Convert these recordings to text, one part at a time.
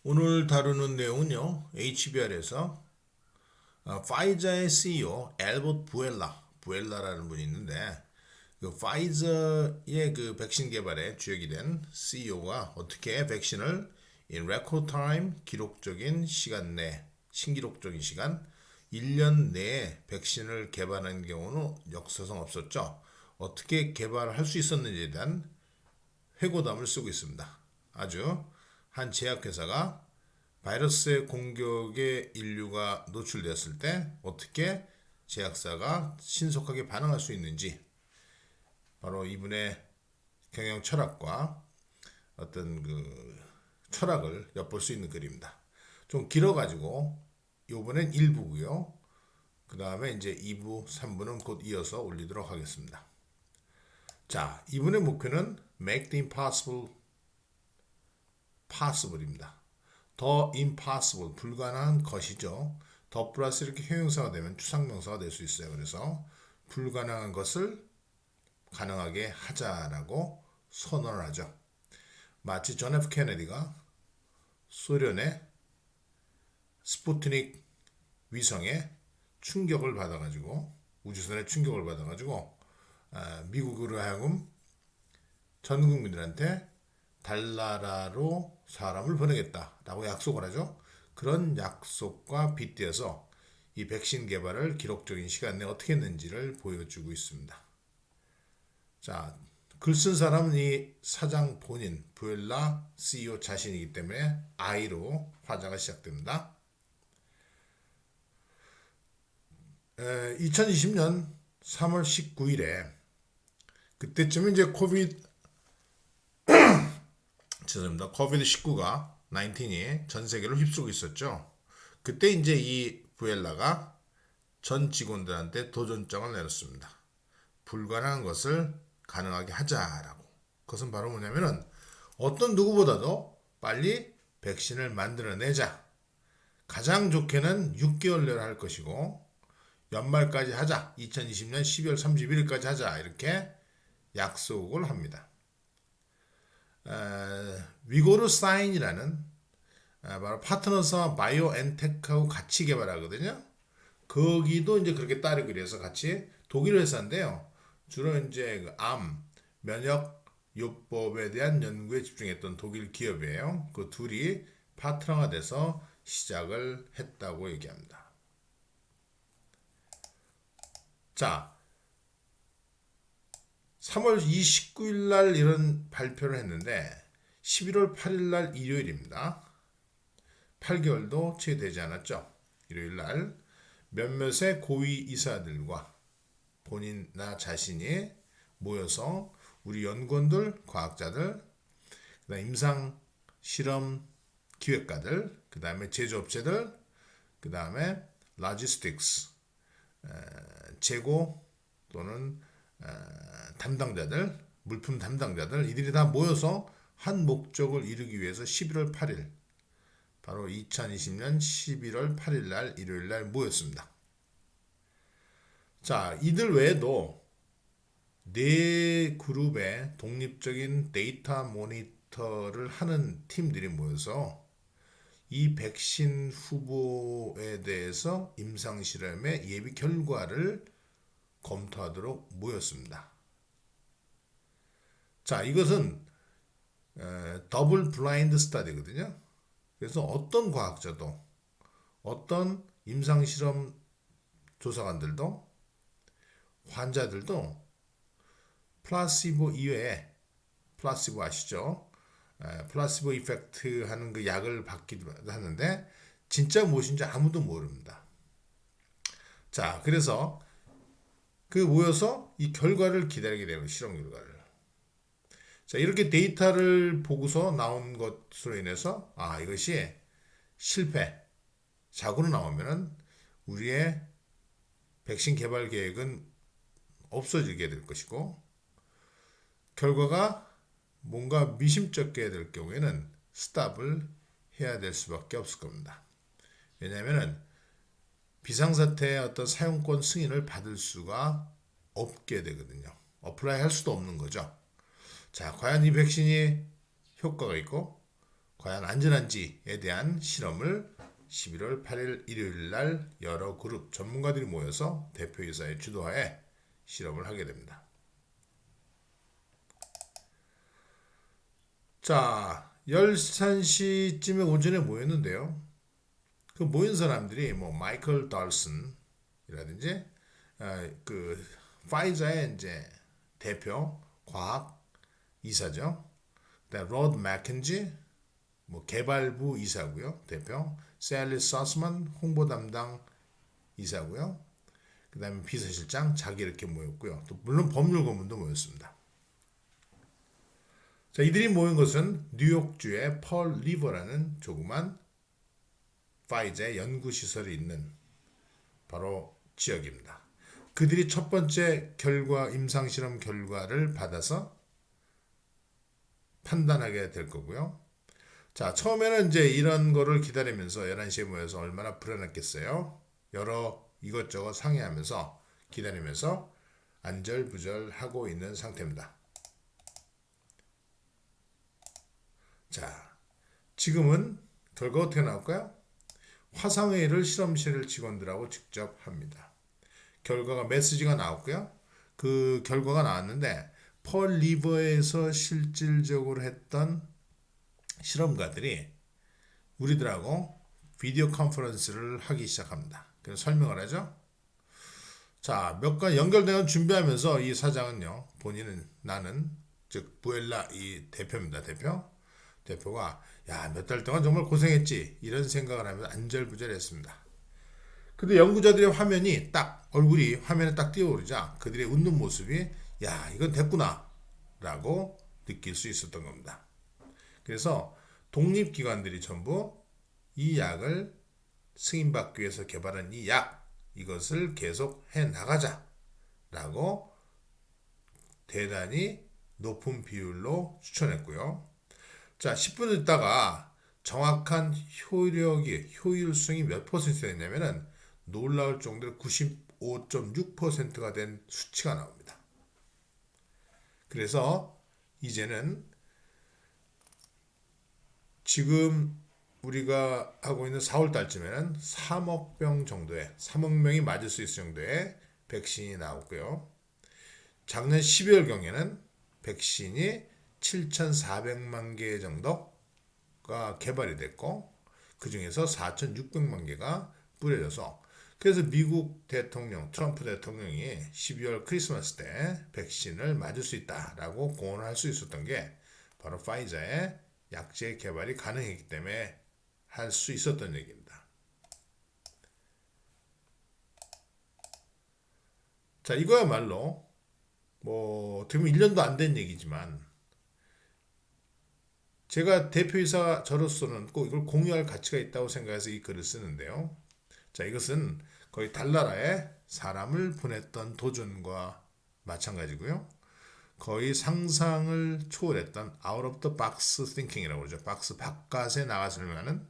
오늘 다루는 내용은요, HBR에서 파이자의 CEO 엘봇 부엘라라는 분이 있는데, 그 파이저의 그 백신 개발에 주역이 된 CEO가 어떻게 백신을 in record time, 기록적인 시간 내, 신기록적인 시간, 1년 내에 백신을 개발한 경우는 역사상 없었죠. 어떻게 개발할 수 있었는지에 대한 회고담을 쓰고 있습니다. 아주 한 제약회사가 바이러스의 공격에 인류가 노출되었을 때 어떻게 제약사가 신속하게 반응할 수 있는지, 바로 이분의 경영 철학과 어떤 그 철학을 엿볼 수 있는 글입니다. 좀 길어가지고 요번엔 1부고요. 그 다음에 이제 2부, 3부는 곧 이어서 올리도록 하겠습니다. 자, 이분의 목표는 make the impossible possible입니다. 더 impossible, 불가능한 것이죠. 더 플러스 이렇게 형용사가 되면 추상명사가 될 수 있어요. 그래서 불가능한 것을 가능하게 하자라고 선언을 하죠. 마치 존 F 케네디가 소련의 스푸트닉 위성에 충격을 받아가지고, 우주선에 충격을 받아가지고 미국으로 하여금 전 국민들한테 달나라로 사람을 보내겠다라고 약속을 하죠. 그런 약속과 빗대어서 이 백신 개발을 기록적인 시간 내에 어떻게 했는지를 보여주고 있습니다. 자, 글 쓴 사람은 이 사장 본인, 부엘라 CEO 자신이기 때문에 I로 화자가 시작됩니다. 2020년 3월 19일에 그때쯤에 이제 코비드-19가 19이 전 세계를 휩쓸고 있었죠. 그때 이제 이 부엘라가 전 직원들한테 도전장을 내렸습니다. 불가능한 것을 가능하게 하자라고. 그것은 바로 뭐냐면은 어떤 누구보다도 빨리 백신을 만들어내자. 가장 좋게는 6개월 내로 할 것이고 연말까지 하자. 2020년 12월 31일까지 하자. 이렇게 약속을 합니다. 위고르 사인이라는 바로 파트너사 바이오엔텍하고 같이 개발하거든요. 거기도 이제 그렇게 따르기로 해서 같이 독일 회사인데요. 주로 이제 그 암, 면역 요법에 대한 연구에 집중했던 독일 기업이에요. 그 둘이 파트너가 돼서 시작을 했다고 얘기합니다. 자, 3월 29일 날 이런 발표를 했는데 11월 8일 날 일요일입니다. 8개월도 채 되지 않았죠. 일요일 날 몇몇의 고위 이사들과 본인 나 자신이 모여서 우리 연구원들, 과학자들, 그다음 임상 실험 기획가들, 그다음에 제조업체들, 그다음에 로지스틱스 재고 또는 담당자들, 물품 담당자들, 이들이 다 모여서 한 목적을 이루기 위해서 11월 8일, 바로 2020년 11월 8일 날 일요일 날 모였습니다. 자, 이들 외에도 네 그룹의 독립적인 데이터 모니터를 하는 팀들이 모여서 이 백신 후보에 대해서 임상실험의 예비 결과를 검토하도록 모였습니다. 자, 이것은 더블 블라인드 스터디거든요. 그래서 어떤 과학자도, 어떤 임상실험 조사관들도, 환자들도 플라시보 이외에, 플라시보 아시죠? 플라시보 이펙트 하는 그 약을 받기도 하는데 진짜 무엇인지 아무도 모릅니다. 자, 그래서 그 모여서 이 결과를 기다리게 되는 실험 결과를. 자, 이렇게 데이터를 보고서 나온 것으로 인해서 이것이 실패, 자고로 나오면은 우리의 백신 개발 계획은 없어지게 될 것이고, 결과가 뭔가 미심쩍게 될 경우에는 스탑을 해야 될 수밖에 없을 겁니다. 왜냐하면 비상사태의 어떤 사용권 승인을 받을 수가 없게 되거든요. 어플라이 할 수도 없는 거죠. 자, 과연 이 백신이 효과가 있고 과연 안전한지에 대한 실험을 11월 8일 일요일 날 여러 그룹 전문가들이 모여서 대표이사의 주도하에 실험을 하게 됩니다. 자, 13시쯤에 오전에 모였는데요. 그 모인 사람들이 뭐 마이클 달슨이라든지 그 파이자의 이제 대표 과학 이사죠. 그다음 로드 맥켄지 뭐 개발부 이사고요. 대표 셀리 서스만 홍보 담당 이사고요. 그다음에 비서실장 자기 이렇게 모였고요. 또 물론 법률 고문도 모였습니다. 자, 이들이 모인 것은 뉴욕주의 펄 리버라는 조그만 파이자의 연구 시설이 있는 바로 지역입니다. 그들이 첫 번째 결과 임상 실험 결과를 받아서 판단하게 될 거고요. 자, 처음에는 이제 이런 거를 기다리면서 11시에 모여서 얼마나 불안했겠어요. 여러 이것저것 상의하면서 기다리면서 안절부절하고 있는 상태입니다. 자, 지금은 결과 어떻게 나올까요? 화상회의를 실험실 직원들하고 직접 합니다. 결과가 메시지가 나왔고요. 그 결과가 나왔는데 펄 리버에서 실질적으로 했던 실험가들이 우리들하고 비디오 컨퍼런스를 하기 시작합니다. 그래서 설명을 하죠. 자, 몇 가지 연결되는 준비하면서 이 사장은요, 본인은 나는 즉 부엘라 이 대표입니다. 대표가 야, 몇 달 동안 정말 고생했지 이런 생각을 하면서 안절부절했습니다. 근데 연구자들의 화면이 딱 얼굴이 화면에 딱 띄어오르자 그들의 웃는 모습이 야, 이건 됐구나 라고 느낄 수 있었던 겁니다. 그래서 독립기관들이 전부 이 약을 승인받기 위해서 개발한 이 약, 이것을 계속 해 나가자 라고 대단히 높은 비율로 추천했고요. 자, 10분 있다가 정확한 효율성이 몇 퍼센트 됐냐면은 놀라울 정도로 95.6%가 된 수치가 나옵니다. 그래서 이제는 지금 우리가 하고 있는 4월 달쯤에는 3억 병 정도의 3억 명이 맞을 수 있을 정도의 백신이 나오고요. 작년 12월경에는 백신이 7,400만 개 정도가 개발이 됐고 그 중에서 4,600만 개가 뿌려져서 그래서 미국 대통령 트럼프 대통령이 12월 크리스마스 때 백신을 맞을 수 있다라고 공언할 수 있었던 게 바로 파이자의 약제 개발이 가능했기 때문에 할 수 있었던 얘기입니다. 자, 이거야말로 뭐 어떻게 보면 1년도 안 된 얘기지만 제가 대표이사 저로서는 꼭 이걸 공유할 가치가 있다고 생각해서 이 글을 쓰는데요. 자, 이것은 거의 달나라에 사람을 보냈던 도전과 마찬가지고요. 거의 상상을 초월했던 out of the box thinking이라고 그러죠. 박스 바깥에 나가 설명하는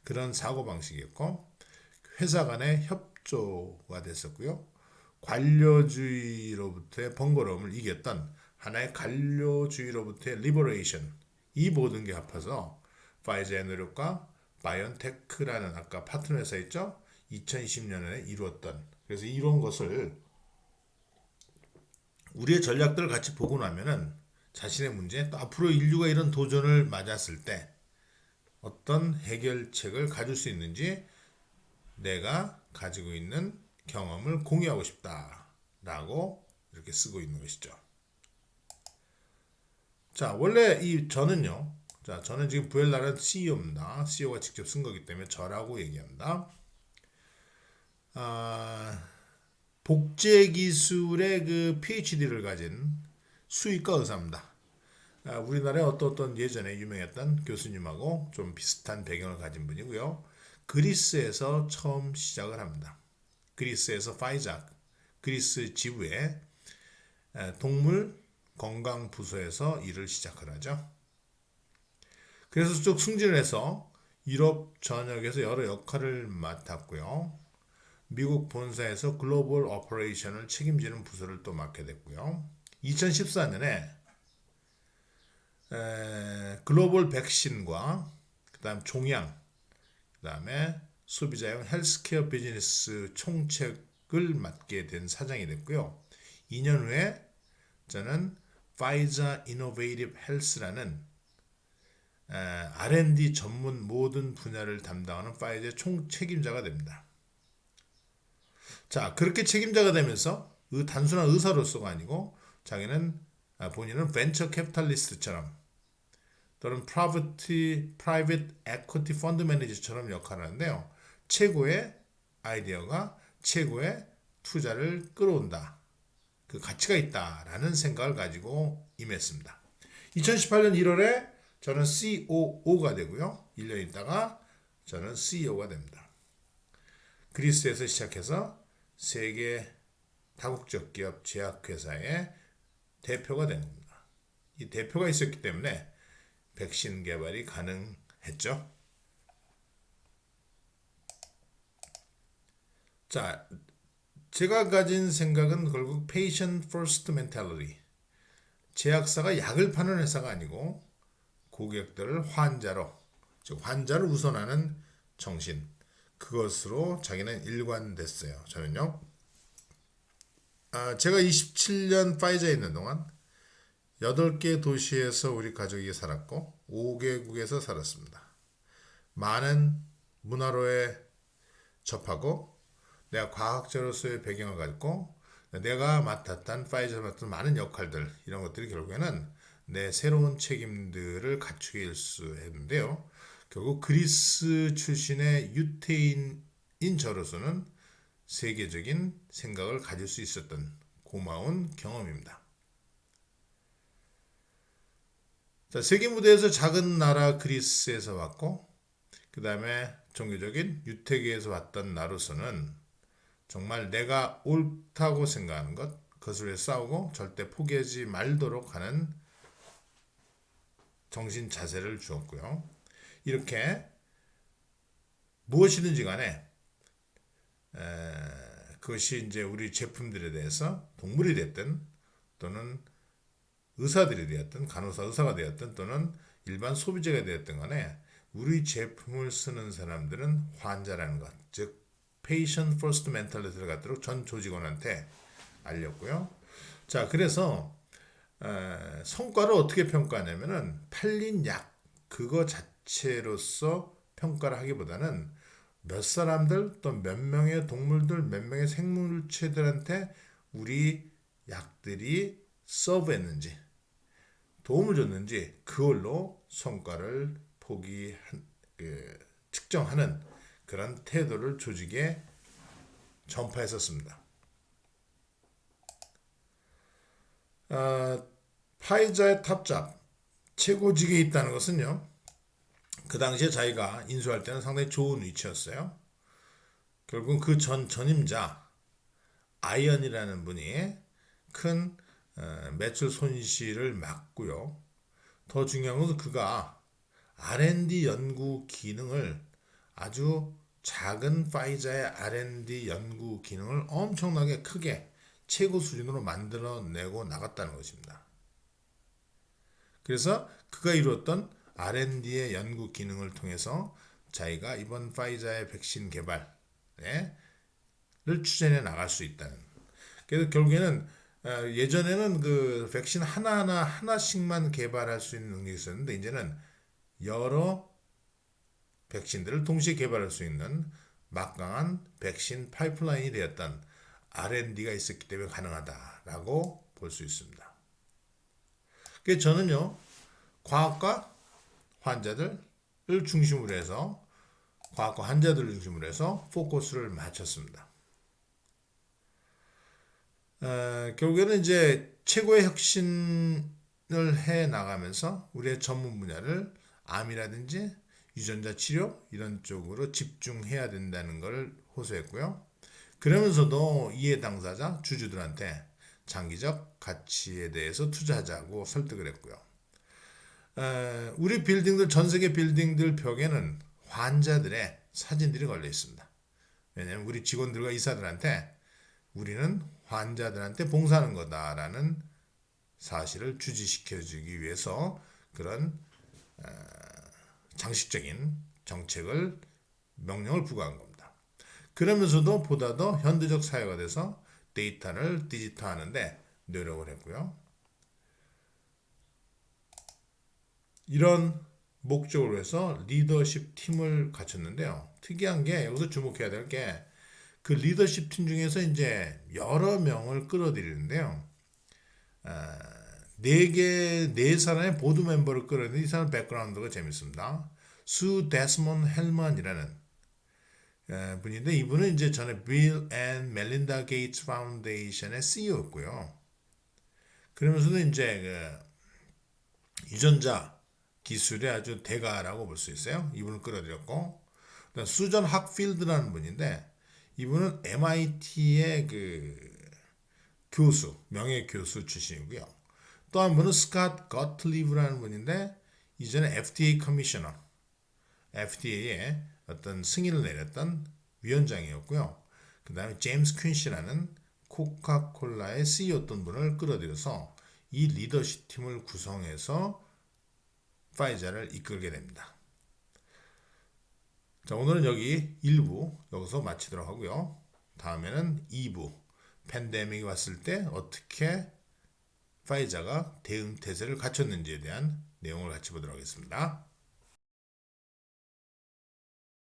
그런 사고방식이었고 회사 간의 협조가 됐었고요. 관료주의로부터의 번거로움을 이겼던 하나의 관료주의로부터의 리버레이션, 이 모든 게 합해서 파이자의 노력과 바이온테크라는 아까 파트너 회사 있죠? 2020년에 이루었던, 그래서 이런 것을 우리의 전략들을 같이 보고 나면은 자신의 문제, 또 앞으로 인류가 이런 도전을 맞았을 때 어떤 해결책을 가질 수 있는지 내가 가지고 있는 경험을 공유하고 싶다라고 이렇게 쓰고 있는 것이죠. 자, 원래 저는요. 자, 저는 지금 부엘라는 CEO입니다. CEO가 직접 쓴 거기 때문에 저라고 얘기합니다. 복제 기술의 그 PhD를 가진 수의과 의사입니다. 우리나라에 어떤 예전에 유명했던 교수님하고 좀 비슷한 배경을 가진 분이고요. 그리스에서 처음 시작을 합니다. 그리스에서 파이자, 그리스 지부의 동물 건강 부서에서 일을 시작을 하죠. 그래서 쭉 승진을 해서 유럽 전역에서 여러 역할을 맡았고요. 미국 본사에서 글로벌 오퍼레이션을 책임지는 부서를 또 맡게 됐고요. 2014년에 글로벌 백신과 그다음 종양, 그다음에 소비자용 헬스케어 비즈니스 총책을 맡게 된 사장이 됐고요. 2년 후에 저는 Pfizer Innovative Health라는 R&D 전문 모든 분야를 담당하는 파이저의 총책임자가 됩니다. 자, 그렇게 책임자가 되면서 단순한 의사로서가 아니고 자기는 본인은 벤처 캐피탈리스트처럼 또는 프라이빗 에쿼티 펀드 매니저처럼 역할을 하는데요. 최고의 아이디어가 최고의 투자를 끌어온다. 그 가치가 있다라는 생각을 가지고 임했습니다. 2018년 1월에 저는 COO가 되고요. 1년 있다가 저는 CEO가 됩니다. 그리스에서 시작해서 세계 다국적 기업 제약회사의 대표가 된 겁니다. 이 대표가 있었기 때문에 백신 개발이 가능했죠. 자, 제가 가진 생각은 결국 patient first mentality. 제약사가 약을 파는 회사가 아니고 고객들을 환자로, 즉 환자를 우선하는 정신. 그것으로 자기는 일관됐어요. 저는요. 제가 27년 파이저에 있는 동안 8개 도시에서 우리 가족이 살았고 5개국에서 살았습니다. 많은 문화로에 접하고 내가 과학자로서의 배경을 갖고 내가 맡았던 파이저에서 맡았던 많은 역할들 이런 것들이 결국에는 내 새로운 책임들을 갖추게 일수했는데요. 결국 그리스 출신의 유태인인 저로서는 세계적인 생각을 가질 수 있었던 고마운 경험입니다. 자, 세계 무대에서 작은 나라 그리스에서 왔고 그 다음에 종교적인 유태계에서 왔던 나로서는 정말 내가 옳다고 생각하는 것, 그것을 위해 싸우고 절대 포기하지 말도록 하는 정신 자세를 주었고요. 이렇게 무엇이든지 간에 그것이 이제 우리 제품들에 대해서 동물이 됐든 또는 의사들이 되었든 간호사 의사가 되었든 또는 일반 소비자가 되었든 간에 우리 제품을 쓰는 사람들은 환자라는 것, 즉 patient first mentality를 갖도록 전 조직원한테 알렸고요. 자, 그래서 성과를 어떻게 평가하냐면은 팔린 약 그거 자체로서 평가를 하기보다는 몇 사람들 또 몇 명의 동물들 몇 명의 생물체들한테 우리 약들이 서브했는지 도움을 줬는지 그걸로 성과를 측정하는 그런 태도를 조직에 전파했었습니다. 파이자의 탑잡 최고직에 있다는 것은요. 그 당시에 자기가 인수할 때는 상당히 좋은 위치였어요. 결국 그 전임자 아이언이라는 분이 큰 매출 손실을 막고요. 더 중요한 것은 그가 R&D 연구 기능을 아주 작은 파이자의 R&D 연구 기능을 엄청나게 크게 최고 수준으로 만들어내고 나갔다는 것입니다. 그래서 그가 이루었던 R&D의 연구 기능을 통해서 자기가 이번 파이자의 백신 개발을 추진해 나갈 수 있다는. 그래서 결국에는 예전에는 그 백신 하나씩만 개발할 수 있는 능력이 있었는데 이제는 여러 백신들을 동시에 개발할 수 있는 막강한 백신 파이프라인이 되었던 R&D가 있었기 때문에 가능하다라고 볼 수 있습니다. 그래서 저는요, 과학과 환자들을 중심으로 해서 과학과 환자들을 중심으로 해서 포커스를 맞췄습니다. 결국에는 이제 최고의 혁신을 해 나가면서 우리의 전문 분야를 암이라든지 유전자 치료 이런 쪽으로 집중해야 된다는 것을 호소했고요. 그러면서도 이해 당사자 주주들한테 장기적 가치에 대해서 투자하자고 설득을 했고요. 우리 빌딩들 전 세계 빌딩들 벽에는 환자들의 사진들이 걸려 있습니다. 왜냐하면 우리 직원들과 의사들한테 우리는 환자들한테 봉사하는 거다라는 사실을 주지시켜주기 위해서 그런 장식적인 정책을 명령을 부과한 겁니다. 그러면서도 보다 더 현대적 사회가 돼서 데이터를 디지털화하는데 노력을 했고요. 이런 목적으로 해서 리더십 팀을 갖췄는데요. 특이한 게 여기서 주목해야 될 게 그 리더십 팀 중에서 이제 여러 명을 끌어들이는데요. 네 사람의 보드 멤버를 끌어들이는 이 사람 백그라운드가 재밌습니다. 수 데스몬 헬만이라는 분인데 이분은 이제 전에 빌 앤 멜린다 게이츠 파운데이션의 CEO였고요. 그러면서도 이제 유전자 기술의 아주 대가라고 볼 수 있어요. 이분을 끌어들였고, 그다음 수전 학필드라는 분인데 이분은 MIT의 교수, 명예 교수 출신이고요. 또 한 분은 스캇 거틀리브라는 분인데 이전에 FDA 커미셔너, FDA의 어떤 승인을 내렸던 위원장이었고요. 그 다음에 제임스 퀸시라는 코카콜라의 CEO였던 분을 끌어들여서 이 리더십 팀을 구성해서 파이자를 이끌게 됩니다. 자, 오늘은 여기 1부 여기서 마치도록 하고요. 다음에는 2부 팬데믹이 왔을 때 어떻게 파이자가 대응 태세를 갖췄는지에 대한 내용을 같이 보도록 하겠습니다.